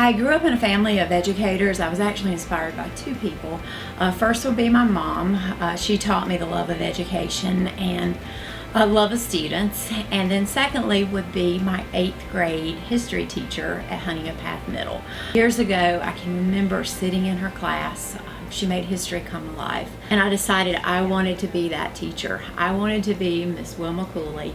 I grew up in a family of educators. I was actually inspired by two people. First would be my mom. She taught me the love of education and love of students. And then secondly would be my 8th grade history teacher at Huntington Path Middle. Years ago, I can remember sitting in her class. She made history come alive. And I decided I wanted to be that teacher. I wanted to be Miss Wilma Cooley,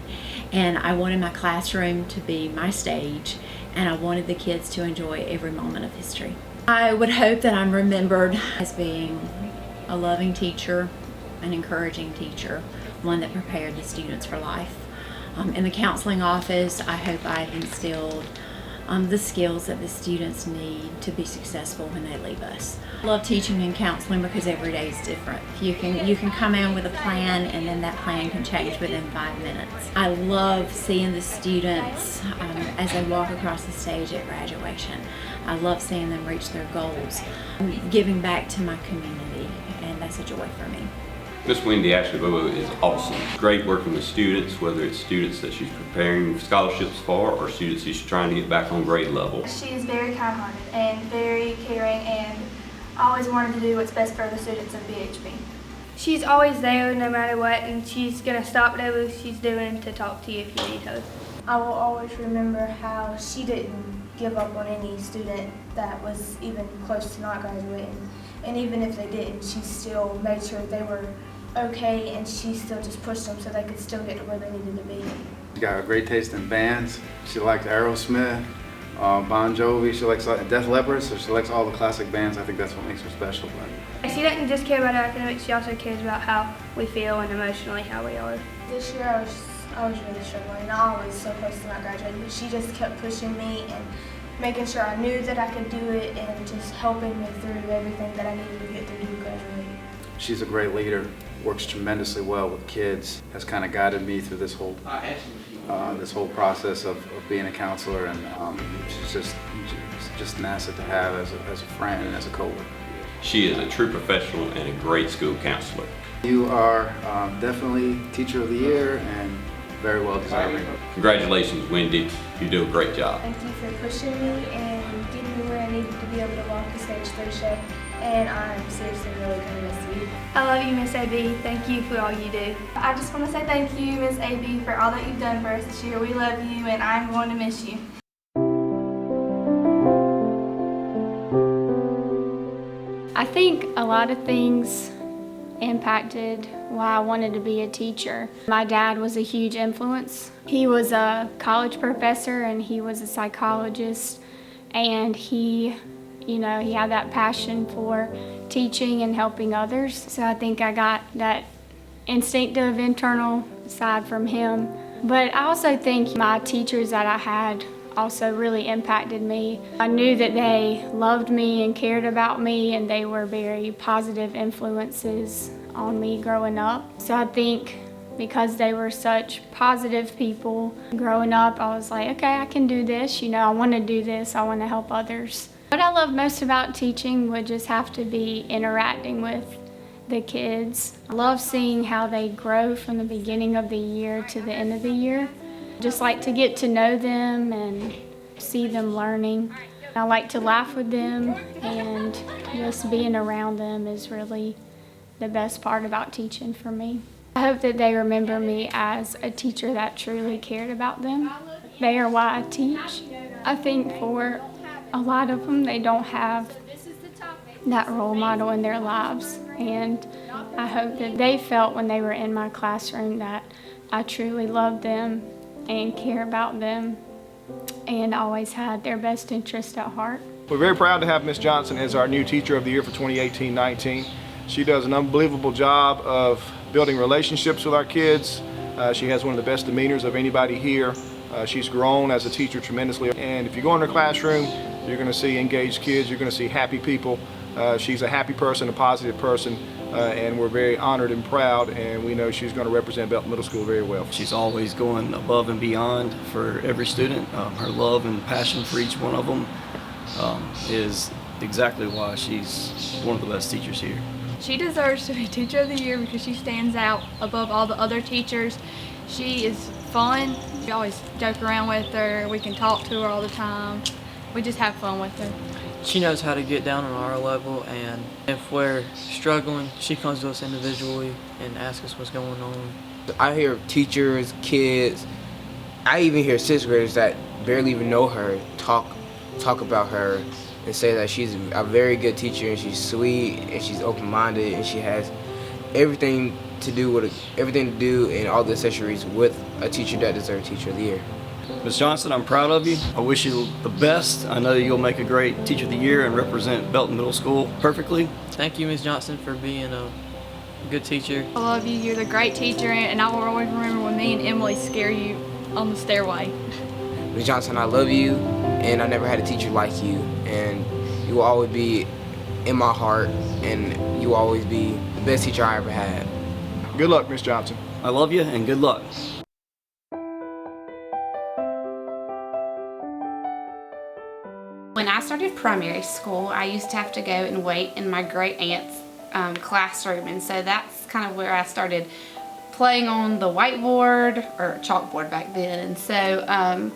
and I wanted my classroom to be my stage, and I wanted the kids to enjoy every moment of history. I would hope that I'm remembered as being a loving teacher, an encouraging teacher, one that prepared the students for life. In the counseling office, I hope I've instilled the skills that the students need to be successful when they leave us. I love teaching and counseling because every day is different. You can come in with a plan, and then that plan can change within 5 minutes. I love seeing the students as they walk across the stage at graduation. I love seeing them reach their goals. I'm giving back to my community, and that's a joy for me. Miss Wendy Ashley is awesome. Great working with students, whether it's students that she's preparing scholarships for or students she's trying to get back on grade level. She is very kind-hearted and very caring, and always wanted to do what's best for the students of BHP. She's always there no matter what, and she's going to stop whatever she's doing to talk to you if you need her. I will always remember how she didn't give up on any student that was even close to not graduating. And even if they didn't, she still made sure they were okay, and she still just pushed them so they could still get to where they needed to be. She got a great taste in bands. She likes Aerosmith, Bon Jovi. She likes Def Leppard, so she likes all the classic bands. I think that's what makes her special. She doesn't just care about academics, she also cares about how we feel and emotionally how we are. This year I was really struggling. I was so close to not graduating, but she just kept pushing me and making sure I knew that I could do it, and just helping me through everything that I needed to get through to graduate. She's a great leader, works tremendously well with kids, has kind of guided me through this whole process of being a counselor, and she's just an asset to have as a friend and as a coworker. She is a true professional and a great school counselor. You are definitely Teacher of the Year and very well deserving. Congratulations, Wendy. You do a great job. Thank you for pushing me and getting me where I needed to be able to walk the stage for the show. And I'm seriously really going to miss you. I love you, Miss AB. Thank you for all you do. I just want to say thank you, Miss AB, for all that you've done for us this year. We love you, and I'm going to miss you. I think a lot of things impacted why I wanted to be a teacher. My dad was a huge influence. He was a college professor and he was a psychologist, and he had that passion for teaching and helping others. So I think I got that instinctive internal side from him. But I also think my teachers that I had also really impacted me. I knew that they loved me and cared about me, and they were very positive influences on me growing up. So I think because they were such positive people growing up, I was like, okay, I can do this. I want to do this. I want to help others. What I love most about teaching would just have to be interacting with the kids. I love seeing how they grow from the beginning of the year to the end of the year. Just like to get to know them and see them learning. I like to laugh with them, and just being around them is really the best part about teaching for me. I hope that they remember me as a teacher that truly cared about them. They are why I teach. I think for a lot of them, they don't have that role model in their lives, and I hope that they felt when they were in my classroom that I truly loved them and care about them and always had their best interest at heart. We're very proud to have Ms. Johnson as our new Teacher of the Year for 2018-19. She does an unbelievable job of building relationships with our kids. She has one of the best demeanors of anybody here. She's grown as a teacher tremendously, and if you go in her classroom, you're going to see engaged kids, you're going to see happy people. She's a happy person, a positive person, and we're very honored and proud, and we know she's going to represent Belton Middle School very well. She's always going above and beyond for every student. Her love and passion for each one of them is exactly why she's one of the best teachers here. She deserves to be Teacher of the Year because she stands out above all the other teachers. She is fun. We always joke around with her. We can talk to her all the time. We just have fun with her. She knows how to get down on our level, and if we're struggling, she comes to us individually and asks us what's going on. I hear teachers, kids, I even hear sixth graders that barely even know her talk about her and say that she's a very good teacher and she's sweet and she's open-minded and she has everything to do and all the accessories with a teacher that deserves Teacher of the Year. Ms. Johnson, I'm proud of you. I wish you the best. I know you'll make a great Teacher of the Year and represent Belton Middle School perfectly. Thank you, Ms. Johnson, for being a good teacher. I love you. You're the great teacher, and I will always remember when me and Emily scare you on the stairway. Ms. Johnson, I love you, and I never had a teacher like you, and you will always be in my heart, and you will always be the best teacher I ever had. Good luck, Ms. Johnson. I love you and good luck. When I started primary school, I used to have to go and wait in my great aunt's classroom, and so that's kind of where I started playing on the whiteboard, or chalkboard back then. And so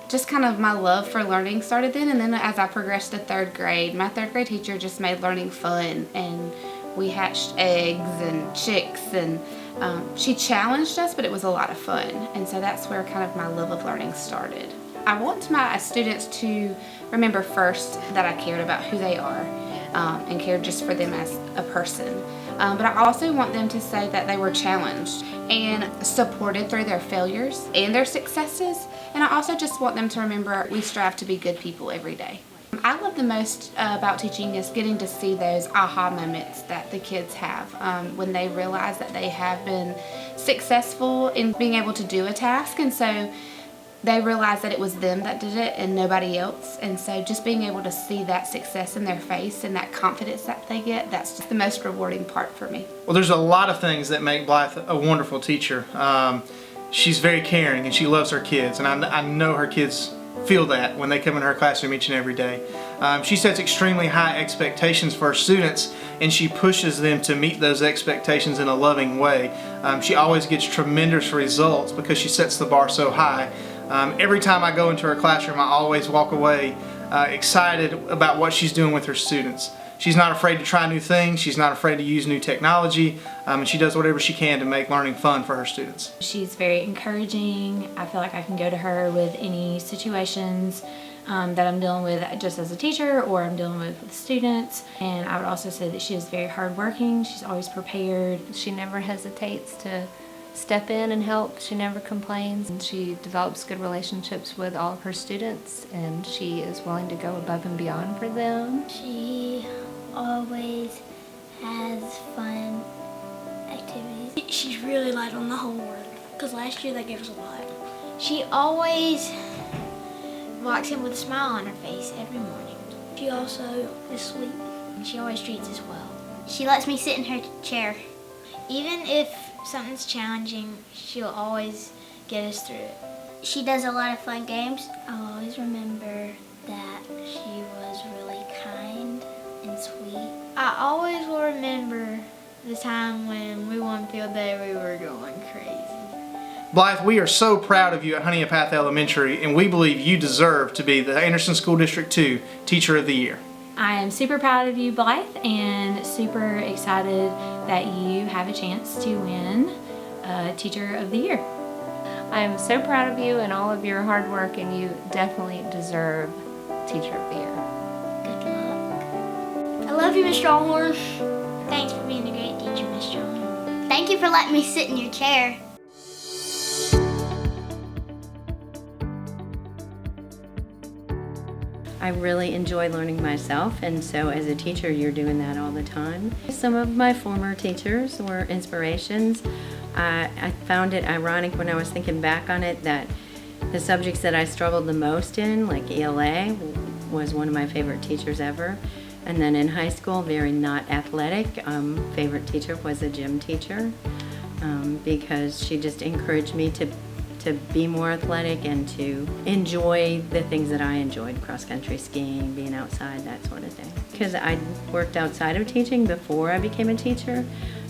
just kind of my love for learning started then, and then as I progressed to third grade, my third grade teacher just made learning fun, and we hatched eggs and chicks, and she challenged us, but it was a lot of fun. And so that's where kind of my love of learning started. I want my students to remember first that I cared about who they are and cared just for them as a person. But I also want them to say that they were challenged and supported through their failures and their successes. And I also just want them to remember we strive to be good people every day. I love the most about teaching is getting to see those aha moments that the kids have when they realize that they have been successful in being able to do a task, and so they realize that it was them that did it and nobody else. And so just being able to see that success in their face and that confidence that they get, that's just the most rewarding part for me. Well, there's a lot of things that make Blythe a wonderful teacher. She's very caring and she loves her kids, and I know her kids feel that when they come in her classroom each and every day. She sets extremely high expectations for her students, and she pushes them to meet those expectations in a loving way. She always gets tremendous results because she sets the bar so high. Every time I go into her classroom, I always walk away excited about what she's doing with her students. She's not afraid to try new things, she's not afraid to use new technology, and she does whatever she can to make learning fun for her students. She's very encouraging. I feel like I can go to her with any situations that I'm dealing with just as a teacher or I'm dealing with students. And I would also say that she is very hardworking. She's always prepared. She never hesitates to step in and help. She never complains. And she develops good relationships with all of her students, and she is willing to go above and beyond for them. She always has fun activities. She's really light on the homework because last year they gave us a lot. She always walks in with a smile on her face every morning. She also is sweet. She always treats us well. She lets me sit in her chair. Even if something's challenging, she'll always get us through it. She does a lot of fun games. I'll always remember that she was really kind and sweet. I always will remember the time when we won field day, we were going crazy. Blythe, we are so proud of you at Honea Path Elementary, and we believe you deserve to be the Anderson School District 2 Teacher of the Year. I am super proud of you, Blythe, and super excited that you have a chance to win Teacher of the Year. I am so proud of you and all of your hard work, and you definitely deserve Teacher of the Year. Good luck. I love you, Miss Stronghorn. Thanks for being a great teacher, Miss Stronghorn. Thank you for letting me sit in your chair. I really enjoy learning myself, and so as a teacher you're doing that all the time. Some of my former teachers were inspirations. I found it ironic when I was thinking back on it that the subjects that I struggled the most in, like ELA, was one of my favorite teachers ever. And then in high school, very not athletic, favorite teacher was a gym teacher because she just encouraged me to be more athletic and to enjoy the things that I enjoyed, cross-country skiing, being outside, that sort of thing. Because I worked outside of teaching before I became a teacher,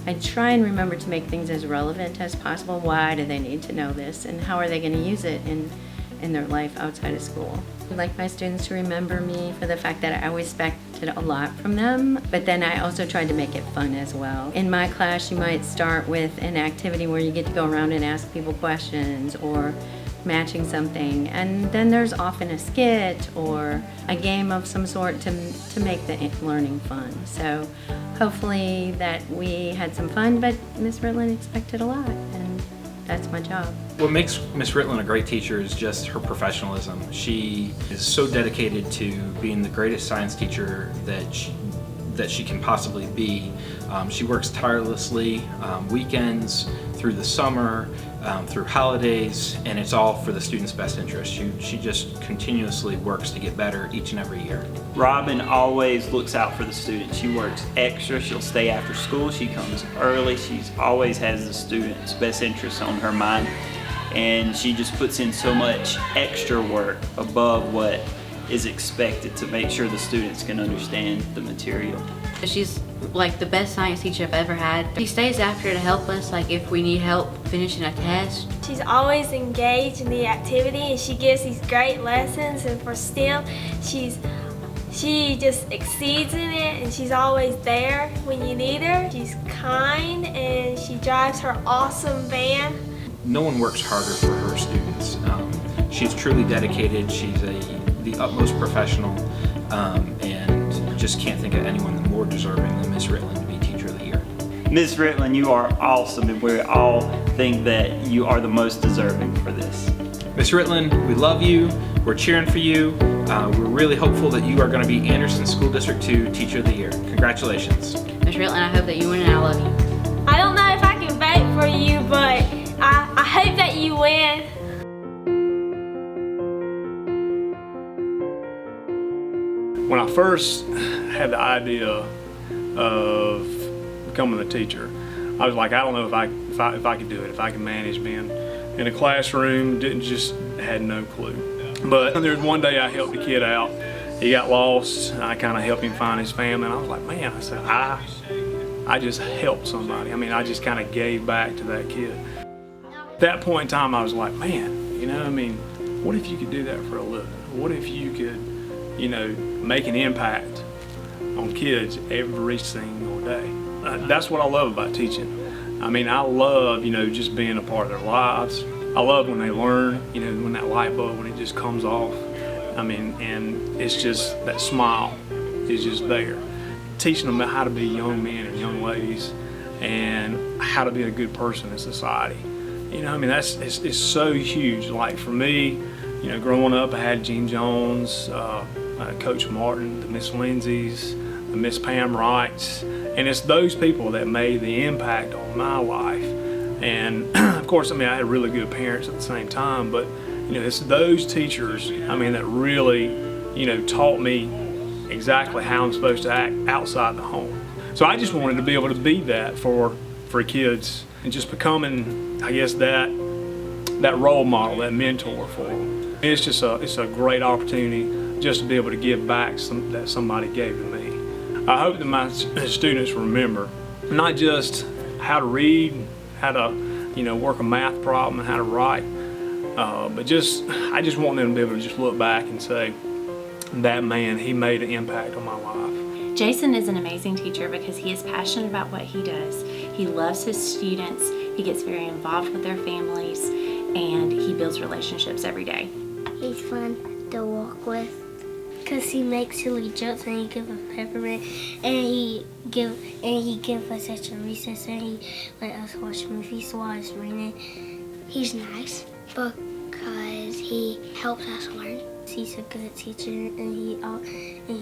I try and remember to make things as relevant as possible. Why do they need to know this, and how are they going to use it in their life outside of school. I'd like my students to remember me for the fact that I always expected a lot from them, but then I also tried to make it fun as well. In my class, you might start with an activity where you get to go around and ask people questions or matching something, and then there's often a skit or a game of some sort to make the learning fun. So hopefully that we had some fun, but Ms. Ritland expected a lot, and that's my job. What makes Ms. Ritland a great teacher is just her professionalism. She is so dedicated to being the greatest science teacher that she can possibly be. She works tirelessly weekends, through the summer, through holidays, and it's all for the students' best interest. She just continuously works to get better each and every year. Robin always looks out for the students. She works extra. She'll stay after school. She comes early. She always has the students' best interests on her mind. And she just puts in so much extra work above what is expected to make sure the students can understand the material. She's like the best science teacher I've ever had. She stays after to help us, like if we need help finishing a test. She's always engaged in the activity, and she gives these great lessons, and for STEM, she just exceeds in it, and she's always there when you need her. She's kind, and she drives her awesome van. No one works harder for her students. She's truly dedicated. She's the utmost professional, and just can't think of anyone more deserving than Ms. Ritland to be Teacher of the Year. Ms. Ritland, you are awesome, and we all think that you are the most deserving for this. Ms. Ritland, we love you. We're cheering for you. We're really hopeful that you are going to be Anderson School District 2 Teacher of the Year. Congratulations. Ms. Ritland, I hope that you win, and I love you. I don't know if I can vote for you, but I hope that you win. When I first had the idea of becoming a teacher, I was like, I don't know if I could do it, if I could manage being in a classroom. Had no clue. But there was one day I helped a kid out. He got lost. I kind of helped him find his family, and I was like, man, I said, I just helped somebody. I mean, I just kind of gave back to that kid. At that point in time, I was like, man, you know, I mean, what if you could do that for a living? What if you could, you know, make an impact on kids every single day? That's what I love about teaching. I mean, I love, you know, just being a part of their lives. I love when they learn, you know, when that light bulb, when it just comes off. I mean, and it's just, that smile is just there. Teaching them how to be young men and young ladies and how to be a good person in society. You know, I mean, it's so huge. Like for me, you know, growing up, I had Gene Jones, Coach Martin, the Miss Lindsay's, the Miss Pam Wrights, and it's those people that made the impact on my life. And of course, I mean, I had really good parents at the same time, but you know, it's those teachers, I mean, that really, you know, taught me exactly how I'm supposed to act outside the home. So I just wanted to be able to be that for kids, and just becoming, I guess, that role model, that mentor for them. It's just a great opportunity just to be able to give back that somebody gave to me. I hope that my students remember not just how to read, how to, you know, work a math problem, and how to write, but I just want them to be able to just look back and say, that man, he made an impact on my life. Jason is an amazing teacher because he is passionate about what he does. He loves his students, he gets very involved with their families, and he builds relationships every day. He's fun to walk with because he makes silly jokes, and he gives us peppermint, and he give us extra recess, and he let us watch movies while he's reading. He's nice because he helps us learn. He's a good teacher, and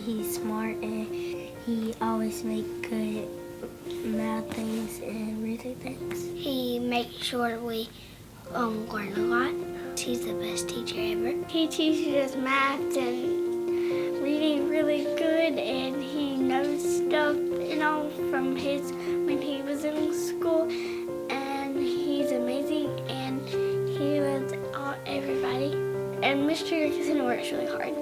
he's smart, and he always makes good math things and reading things. He makes sure we learn a lot. He's the best teacher ever. He teaches us math and reading really good, and he knows stuff, you know, from when he was in school, and he's amazing, and he loves everybody. And Mr. Erickson works really hard.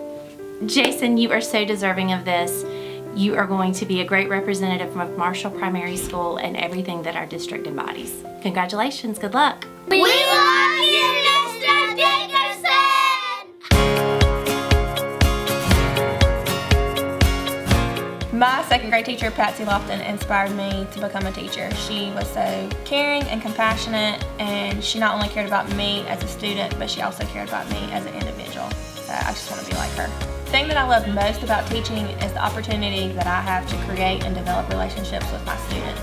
Jason, you are so deserving of this. You are going to be a great representative of Marshall Primary School and everything that our district embodies. Congratulations, good luck. We love you, Mr. Dickerson! My second grade teacher, Patsy Lofton, inspired me to become a teacher. She was so caring and compassionate, and she not only cared about me as a student, but she also cared about me as an individual. So I just want to be like her. The thing that I love most about teaching is the opportunity that I have to create and develop relationships with my students.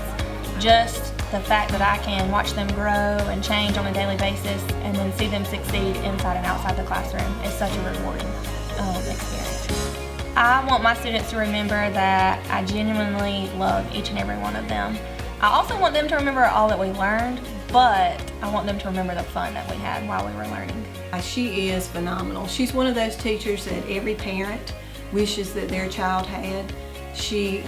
Just the fact that I can watch them grow and change on a daily basis and then see them succeed inside and outside the classroom is such a rewarding experience. I want my students to remember that I genuinely love each and every one of them. I also want them to remember all that we learned, but I want them to remember the fun that we had while we were learning. She is phenomenal. She's one of those teachers that every parent wishes that their child had. She,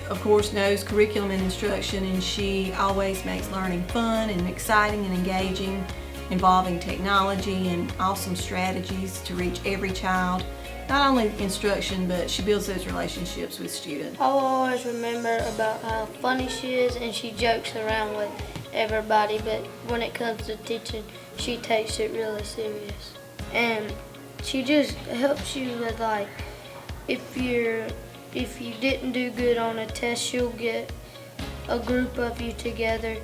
of course, knows curriculum and instruction, and she always makes learning fun and exciting and engaging, involving technology and awesome strategies to reach every child. Not only instruction, but she builds those relationships with students. I'll always remember about how funny she is, and she jokes around with everybody, but when it comes to teaching, she takes it really serious. And she just helps you with, like, if you didn't do good on a test, she'll get a group of you together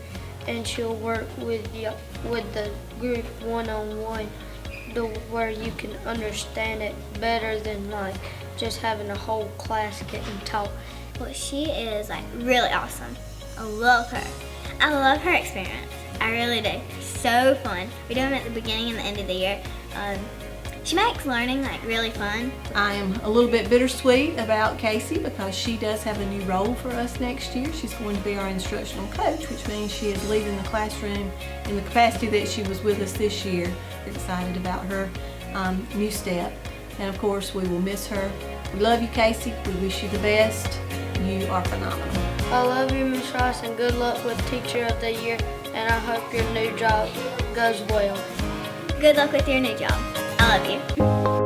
and she'll work with the group one-on-one where you can understand it better than like just having a whole class getting taught. Well, she is like really awesome. I love her. I love her experience. I really do. So fun. We do them at the beginning and the end of the year. She makes learning like really fun. I am a little bit bittersweet about Casey because she does have a new role for us next year. She's going to be our instructional coach, which means she is leaving the classroom in the capacity that she was with us this year. We're excited about her new step. And of course, we will miss her. We love you, Casey. We wish you the best. You are phenomenal. I love you, Ms. Rice, and good luck with Teacher of the Year, and I hope your new job goes well. Good luck with your new job. I love you.